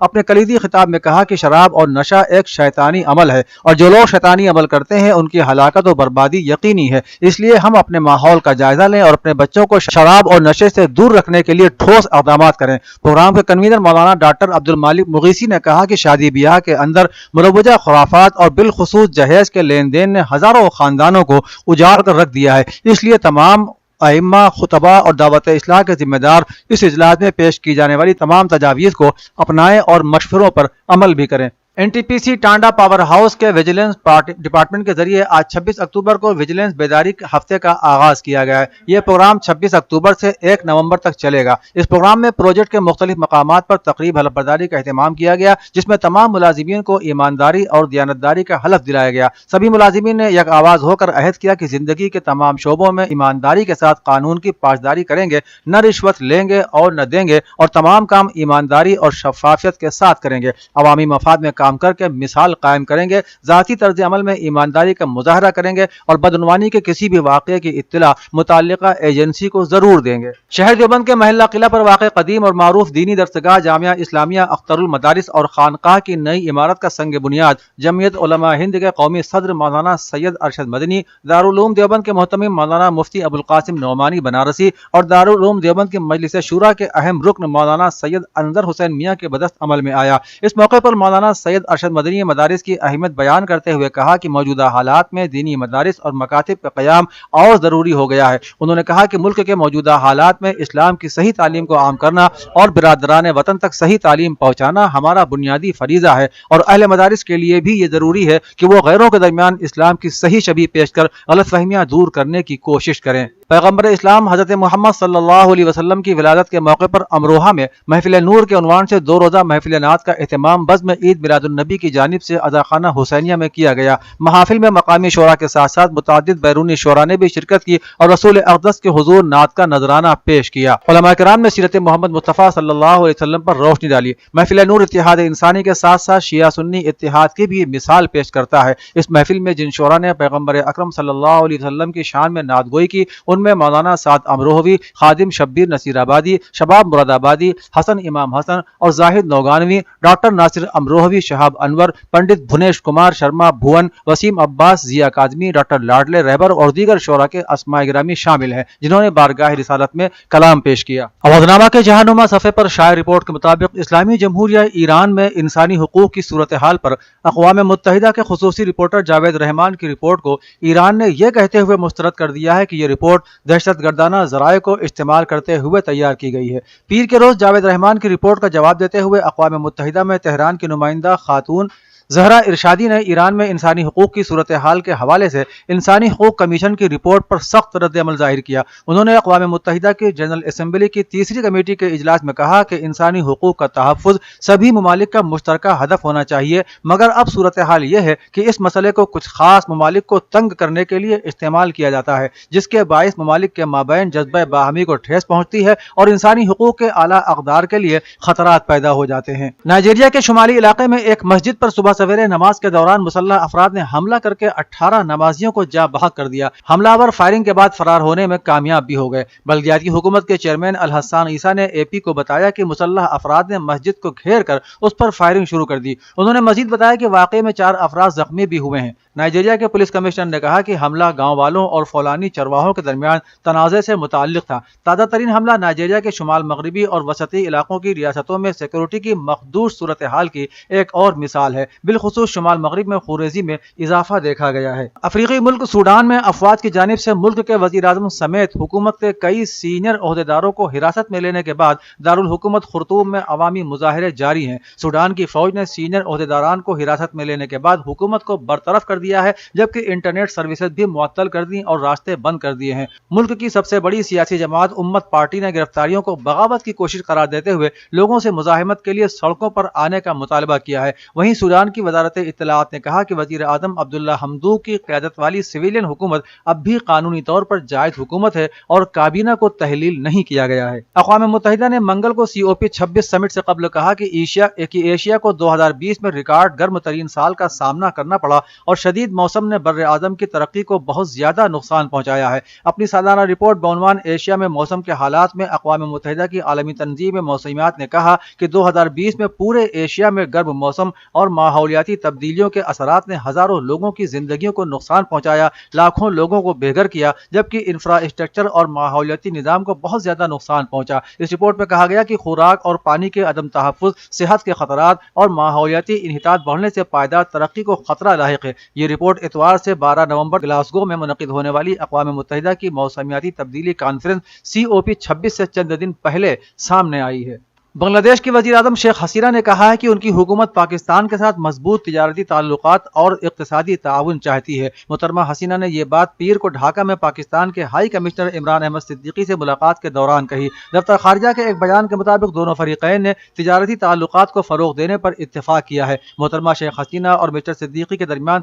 اپنے کلیدی خطاب میں کہا کہ شراب اور نشہ ایک شیطانی عمل ہے اور جو لوگ شیطانی عمل کرتے ہیں ان کی ہلاکت و بربادی یقینی ہے، اس لیے ہم اپنے ماحول کا جائزہ لیں اور اپنے بچوں کو شراب اور نشے سے دور رکھنے کے لیے ٹھوس اقدامات کریں۔ پروگرام کے کنوینر مولانا ڈاکٹر عبدالمالک مغیثی نے کہا کہ شادی بیاہ کے اندر مروجہ خرافات اور بالخصوص جہیز کے لین دین نے ہزاروں خاندانوں کو اجاڑ کر رکھ دیا ہے، اس لیے تمام ائمہ، خطباء اور دعوت اصلاح کے ذمہ دار اس اجلاس میں پیش کی جانے والی تمام تجاویز کو اپنائیں اور مشوروں پر عمل بھی کریں۔ این ٹی پی سی ٹانڈا پاور ہاؤس کے ویجیلنس ڈپارٹمنٹ کے ذریعے آج 26 اکتوبر کو ویجیلنس بیداری ہفتے کا آغاز کیا گیا ہے۔ یہ پروگرام 26 اکتوبر سے 1 نومبر تک چلے گا۔ اس پروگرام میں پروجیکٹ کے مختلف مقامات پر تقریب حلف برداری کا اہتمام کیا گیا، جس میں تمام ملازمین کو ایمانداری اور دیانتداری کا حلف دلایا گیا۔ سبھی ملازمین نے یک آواز ہو کر عہد کیا کہ زندگی کے تمام شعبوں میں ایمانداری کے ساتھ قانون کی پاسداری کریں گے، نہ رشوت لیں گے اور نہ دیں گے، اور تمام کام ایمانداری اور شفافیت کے ساتھ کریں گے۔ عوامی مفاد میں کام کر کے مثال قائم کریں گے، ذاتی طرز عمل میں ایمانداری کا مظاہرہ کریں گے اور بدعنوانی کے کسی بھی واقعے کی اطلاع متعلقہ ایجنسی کو ضرور دیں گے۔ شہر دیوبند کے محلہ قلعہ پر واقع قدیم اور معروف دینی درسگاہ جامعہ اسلامیہ اختر المدارس اور خانقاہ کی نئی عمارت کا سنگ بنیاد جمعیت علماء ہند کے قومی صدر مولانا سید ارشد مدنی، دارالعلوم دیوبند کے محتمم مولانا مفتی ابوالقاسم نعمانی بنارسی اور دارالعلوم دیوبند کے مجلس شورا کے اہم رکن مولانا سید انور حسین میاں کے بدست عمل میں آیا۔ اس موقع پر مولانا سید ارشد مدنی مدارس کی اہمیت بیان کرتے ہوئے کہا کہ موجودہ حالات میں دینی مدارس اور مکاتب کا قیام اور ضروری ہو گیا ہے۔ انہوں نے کہا کہ ملک کے موجودہ حالات میں اسلام کی صحیح تعلیم کو عام کرنا اور برادران وطن تک صحیح تعلیم پہنچانا ہمارا بنیادی فریضہ ہے، اور اہل مدارس کے لیے بھی یہ ضروری ہے کہ وہ غیروں کے درمیان اسلام کی صحیح شبیہ پیش کر غلط فہمیاں دور کرنے کی کوشش کریں۔ پیغمبر اسلام حضرت محمد صلی اللہ علیہ وسلم کی ولادت کے موقع پر امروہہ میں محفل نور کے عنوان سے 2 روزہ محفل نعت کا اہتمام بزم عید میلاد النبی کی جانب سے عزاخانہ حسینیہ میں کیا گیا۔ محافل میں مقامی شعراء کے ساتھ ساتھ متعدد بیرونی شعراء نے بھی شرکت کی اور رسول اقدس کے حضور نعت کا نذرانہ پیش کیا۔ علماء کرام نے سیرت محمد مصطفیٰ صلی اللہ علیہ وسلم پر روشنی ڈالی۔ محفل نور اتحاد انسانی کے ساتھ ساتھ شیعہ سنی اتحاد کی بھی مثال پیش کرتا ہے۔ اس محفل میں جن شعراء نے پیغمبر اکرم صلی اللہ علیہ وسلم کی شان میں نعت گوئی کی، ان میں مولانا سعد امروہوی، خادم شبیر نصیر آبادی، شباب مراد آبادی، حسن امام حسن اور زاہد نوگانوی، ڈاکٹر ناصر امروہوی، شہاب انور، پنڈت بھنیش کمار شرما بھون، وسیم عباس، ضیاء کاظمی، ڈاکٹر لاڈلے رہبر اور دیگر شعراء کے اسماء گرامی شامل ہیں، جنہوں نے بارگاہ رسالت میں کلام پیش کیا۔ عہدنامہ کے جہانما صفحے پر شائع رپورٹ کے مطابق اسلامی جمہوریہ ایران میں انسانی حقوق کی صورتحال پر اقوام متحدہ کے خصوصی رپورٹر جاوید رحمان کی رپورٹ کو ایران نے یہ کہتے ہوئے مسترد کر دیا ہے کہ یہ رپورٹ دہشت گردانہ ذرائع کو استعمال کرتے ہوئے تیار کی گئی ہے۔ پیر کے روز جاوید رحمان کی رپورٹ کا جواب دیتے ہوئے اقوام متحدہ میں تہران کی نمائندہ خاتون زہرا ارشادی نے ایران میں انسانی حقوق کی صورتحال کے حوالے سے انسانی حقوق کمیشن کی رپورٹ پر سخت رد عمل ظاہر کیا۔ انہوں نے اقوام متحدہ کی جنرل اسمبلی کی 3ری کمیٹی کے اجلاس میں کہا کہ انسانی حقوق کا تحفظ سبھی ممالک کا مشترکہ ہدف ہونا چاہیے، مگر اب صورتحال یہ ہے کہ اس مسئلے کو کچھ خاص ممالک کو تنگ کرنے کے لیے استعمال کیا جاتا ہے، جس کے باعث ممالک کے مابین جذبہ باہمی کو ٹھیس پہنچتی ہے اور انسانی حقوق کے اعلیٰ اقدار کے لیے خطرات پیدا ہو جاتے ہیں۔ نائجیریا کے شمالی علاقے میں ایک مسجد پر صبح سویرے نماز کے دوران مسلح افراد نے حملہ کر کے 18 نمازیوں کو جاں بحق کر دیا۔ حملہ آور فائرنگ کے بعد فرار ہونے میں کامیاب بھی ہو گئے۔ بلدیاتی حکومت کے چیئرمین الحسان عیسیٰ نے اے پی کو بتایا کہ مسلح افراد نے مسجد کو گھیر کر اس پر فائرنگ شروع کر دی۔ انہوں نے مزید بتایا کہ واقعے میں 4 افراد زخمی بھی ہوئے ہیں۔ نائجیریا کے پولیس کمشنر نے کہا کہ حملہ گاؤں والوں اور فولانی چرواہوں کے درمیان تنازع سے متعلق تھا۔ تازہ ترین حملہ نائجیریا کے شمال مغربی اور وسطی علاقوں کی ریاستوں میں سیکورٹی کی مخدوش صورتحال کی ایک اور مثال ہے، بالخصوص شمال مغرب میں خوریزی میں اضافہ دیکھا گیا ہے۔ افریقی ملک سوڈان میں افواج کی جانب سے ملک کے وزیر اعظم سمیت حکومت کے کئی سینئر عہدیداروں کو حراست میں لینے کے بعد دارالحکومت خرطوم میں عوامی مظاہرے جاری ہیں۔ سوڈان کی فوج نے سینئر عہدیداران کو حراست میں لینے کے بعد حکومت کو برطرف کر دیا ہے، جبکہ انٹرنیٹ سروسز بھی معطل کر دی اور راستے بند کر دیے ہیں۔ ملک کی سب سے بڑی سیاسی جماعت امت پارٹی نے گرفتاریوں کو بغاوت کی کوشش قرار دیتے ہوئے لوگوں سے مزاحمت کے لیے سڑکوں پر آنے کا مطالبہ کیا ہے۔ وہیں سوڈان کی وزارت اطلاعات نے کہا کہ وزیر اعظم عبداللہ حمدوک کی قیادت والی سویلین حکومت اب بھی قانونی طور پر جائز حکومت ہے اور کابینہ کو تحلیل نہیں کیا گیا ہے۔ اقوام متحدہ نے منگل کو COP26 سمٹ سے قبل کہا کہ ایشیا کو 2020 میں ریکارڈ گرم ترین سال کا سامنا کرنا پڑا اور شدید شدید موسم نے بر اعظم کی ترقی کو بہت زیادہ نقصان پہنچایا ہے۔ اپنی سالانہ رپورٹ بعنوان ایشیا میں موسم کے حالات میں اقوام متحدہ کی عالمی تنظیم موسمیات نے کہا کہ 2020 میں پورے ایشیا میں گرم موسم اور ماحولیاتی تبدیلیوں کے اثرات نے ہزاروں لوگوں کی زندگیوں کو نقصان پہنچایا، لاکھوں لوگوں کو بے گھر کیا، جبکہ انفراسٹرکچر اور ماحولیاتی نظام کو بہت زیادہ نقصان پہنچا۔ اس رپورٹ میں کہا گیا کہ خوراک اور پانی کے عدم تحفظ، صحت کے خطرات اور ماحولیاتی انحطاط بڑھنے سے پائیدار ترقی کو خطرہ لاحق ہے۔ یہ رپورٹ اتوار سے 12 نومبر گلاسگو میں منعقد ہونے والی اقوام متحدہ کی موسمیاتی تبدیلی کانفرنس COP26 سے چند دن پہلے سامنے آئی ہے۔ بنگلہ دیش کی وزیر اعظم شیخ حسینہ نے کہا ہے کہ ان کی حکومت پاکستان کے ساتھ مضبوط تجارتی تعلقات اور اقتصادی تعاون چاہتی ہے۔ محترمہ حسینہ نے یہ بات پیر کو ڈھاکہ میں پاکستان کے ہائی کمشنر عمران احمد صدیقی سے ملاقات کے دوران کہی۔ دفتر خارجہ کے ایک بیان کے مطابق دونوں فریقین نے تجارتی تعلقات کو فروغ دینے پر اتفاق کیا ہے۔ محترمہ شیخ حسینہ اور مسٹر صدیقی کے درمیان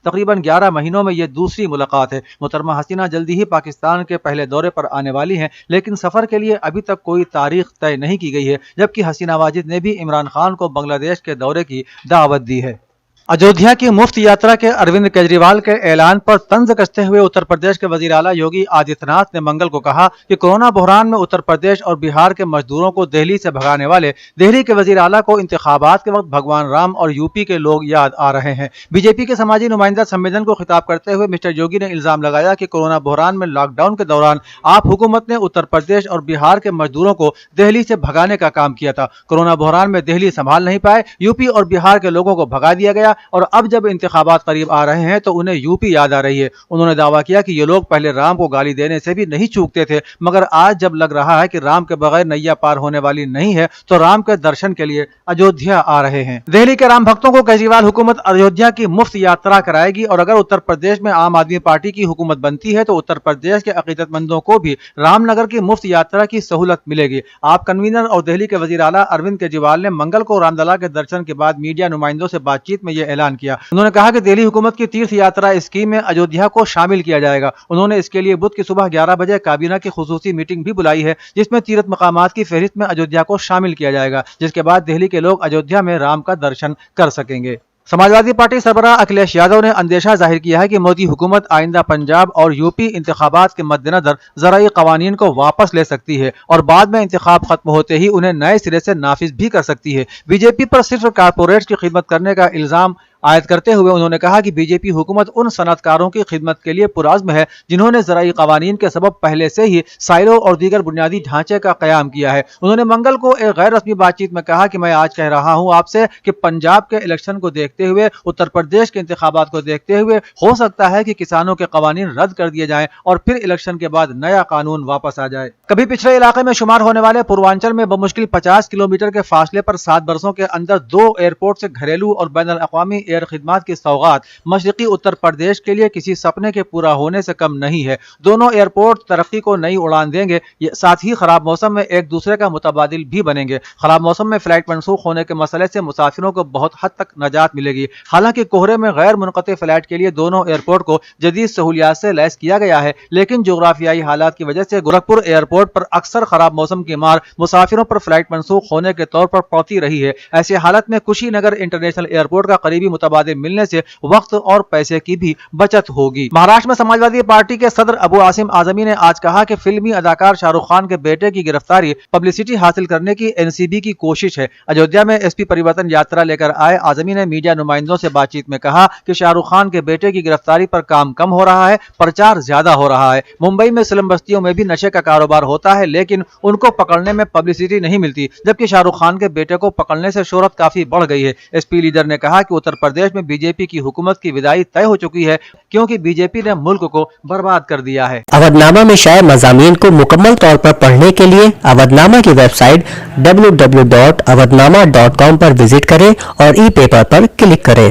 تقریباً 11 مہینوں میں یہ دوسری ملاقات ہے۔ محترمہ حسینہ جلدی ہی پاکستان کے پہلے دورے پر آنے والی ہیں، لیکن سفر کے لیے ابھی تک کوئی تاریخ طے نہیں کی گئی ہے، جبکہ حسینہ واجد نے بھی عمران خان کو بنگلہ دیش کے دورے کی دعوت دی ہے۔ اجودھیا کی مفت یاترا کے اروند کیجریوال کے اعلان پر طنز کستے ہوئے اتر پردیش کے وزیر اعلیٰ یوگی آدتیہ ناتھ نے منگل کو کہا کہ کورونا بحران میں اتر پردیش اور بہار کے مزدوروں کو دہلی سے بھگانے والے دہلی کے وزیر اعلیٰ کو انتخابات کے وقت بھگوان رام اور یوپی کے لوگ یاد آ رہے ہیں۔ بی جے پی کے سماجی نمائندہ سمیلن کو خطاب کرتے ہوئے مسٹر یوگی نے الزام لگایا کہ کورونا بحران میں لاک ڈاؤن کے دوران آپ حکومت نے اتر پردیش اور بہار کے مزدوروں کو دہلی سے بھگانے کا کام کیا تھا۔ کورونا بحران میں دہلی سنبھال نہیں پائے، یوپی اور بہار کے لوگوں کو بھگا دیا گیا، اور اب جب انتخابات قریب آ رہے ہیں تو انہیں یوپی یاد آ رہی ہے۔ انہوں نے دعویٰ کیا کہ یہ لوگ پہلے رام کو گالی دینے سے بھی نہیں چوکتے تھے، مگر آج جب لگ رہا ہے کہ رام کے بغیر نیا پار ہونے والی نہیں ہے تو رام کے درشن کے لیے اجودھیا آ رہے ہیں۔ دہلی کے رام بھکتوں کو کیجریوال حکومت اجودھیا کی مفت یاترا کرائے گی، اور اگر اتر پردیش میں عام آدمی پارٹی کی حکومت بنتی ہے تو اتر پردیش کے عقیدت مندوں کو بھی رام نگر کی مفت یاترا کی سہولت ملے گی۔ آپ کنوینر اور دہلی کے وزیر اعلیٰ اروند کیجریوال نے منگل کو رام للا کے درشن کے بعد میڈیا نمائندوں سے بات چیت میں یہ اعلان کیا۔ انہوں نے کہا کہ دہلی حکومت کی تیرتھ یاترا اسکیم میں اجودھیا کو شامل کیا جائے گا۔ انہوں نے اس کے لیے بدھ کی صبح 11 بجے کابینہ کی خصوصی میٹنگ بھی بلائی ہے، جس میں تیرتھ مقامات کی فہرست میں اجودھیا کو شامل کیا جائے گا، جس کے بعد دہلی کے لوگ اجودھیا میں رام کا درشن کر سکیں گے۔ سماجوادی پارٹی سربراہ اکھلیش یادو نے اندیشہ ظاہر کیا ہے کہ مودی حکومت آئندہ پنجاب اور یوپی انتخابات کے مد نظر زرعی قوانین کو واپس لے سکتی ہے اور بعد میں انتخاب ختم ہوتے ہی انہیں نئے سرے سے نافذ بھی کر سکتی ہے۔ بی جے پی پر صرف کارپوریٹس کی خدمت کرنے کا الزام عائد کرتے ہوئے انہوں نے کہا کہ بی جے پی حکومت ان صنعت کاروں کی خدمت کے لیے پرعزم ہے جنہوں نے زرعی قوانین کے سبب پہلے سے ہی سائلوں اور دیگر بنیادی ڈھانچے کا قیام کیا ہے۔ انہوں نے منگل کو ایک غیر رسمی بات چیت میں کہا کہ میں آج کہہ رہا ہوں آپ سے کہ پنجاب کے الیکشن کو دیکھتے ہوئے، اتر پردیش کے انتخابات کو دیکھتے ہوئے ہو سکتا ہے کہ کسانوں کے قوانین رد کر دیے جائیں اور پھر الیکشن کے بعد نیا قانون واپس آ جائے۔ کبھی پچھڑے علاقے میں شمار ہونے والے پوروانچل میں بمشکل 50 کلومیٹر کے فاصلے پر 7 برسوں کے اندر 2 ایئرپورٹ سے گھریلو اور بین الاقوامی ایئر خدمات کی سوغات مشرقی اتر پردیش کے لیے کسی سپنے کے پورا ہونے سے کم نہیں ہے۔ دونوں ایئرپورٹ ترقی کو نئی اڑان دیں گے، ساتھ ہی خراب موسم میں ایک دوسرے کا متبادل بھی بنیں گے۔ خراب موسم میں فلائٹ منسوخ ہونے کے مسئلے سے مسافروں کو بہت حد تک نجات ملے گی۔ حالانکہ کوہرے میں غیر منقطع فلائٹ کے لیے دونوں ایئرپورٹ کو جدید سہولیات سے لیس کیا گیا ہے، لیکن جغرافیائی حالات کی وجہ سے گورکھپور ایئرپورٹ پر اکثر خراب موسم کی مار مسافروں پر فلائٹ منسوخ ہونے کے طور پر پڑتی رہی ہے۔ ایسی حالت میں کشی نگر انٹرنیشنل ایئرپورٹ کا قریبی متبادل ملنے سے وقت اور پیسے کی بھی بچت ہوگی۔ مہاراشٹر میں سماجوادی پارٹی کے صدر ابو عاصم اعظمی نے آج کہا کہ فلمی اداکار شاہ رخ خان کے بیٹے کی گرفتاری پبلسٹی حاصل کرنے کی NCB کی کوشش ہے۔ اجودھیا میں SP پریورتن یاترا لے کر آئے اعظمی نے میڈیا نمائندوں سے بات چیت میں کہا کہ شاہ رخ خان کے بیٹے کی گرفتاری پر کام کم ہو رہا ہے، پرچار زیادہ ہو رہا ہے۔ ممبئی میں سلم بستیوں میں بھی نشے کا کاروبار ہوتا ہے، لیکن ان کو پکڑنے میں پبلسٹی نہیں ملتی، جبکہ شاہ رخ خان کے بیٹے کو پکڑنے سے شہرت کافی بڑھ گئی ہے۔ SP لیڈر نے کہا کہ اتر پردیش میں BJP کی حکومت کی وداعی طے ہو چکی ہے، کیونکہ BJP نے ملک کو برباد کر دیا ہے۔ اودھ نامہ میں شائع مضامین کو مکمل طور پر پڑھنے کے لیے اودھ نامہ کی ویب سائٹ www.avodhnama.com پر وزٹ کریں اور ای پیپر پر کلک کریں۔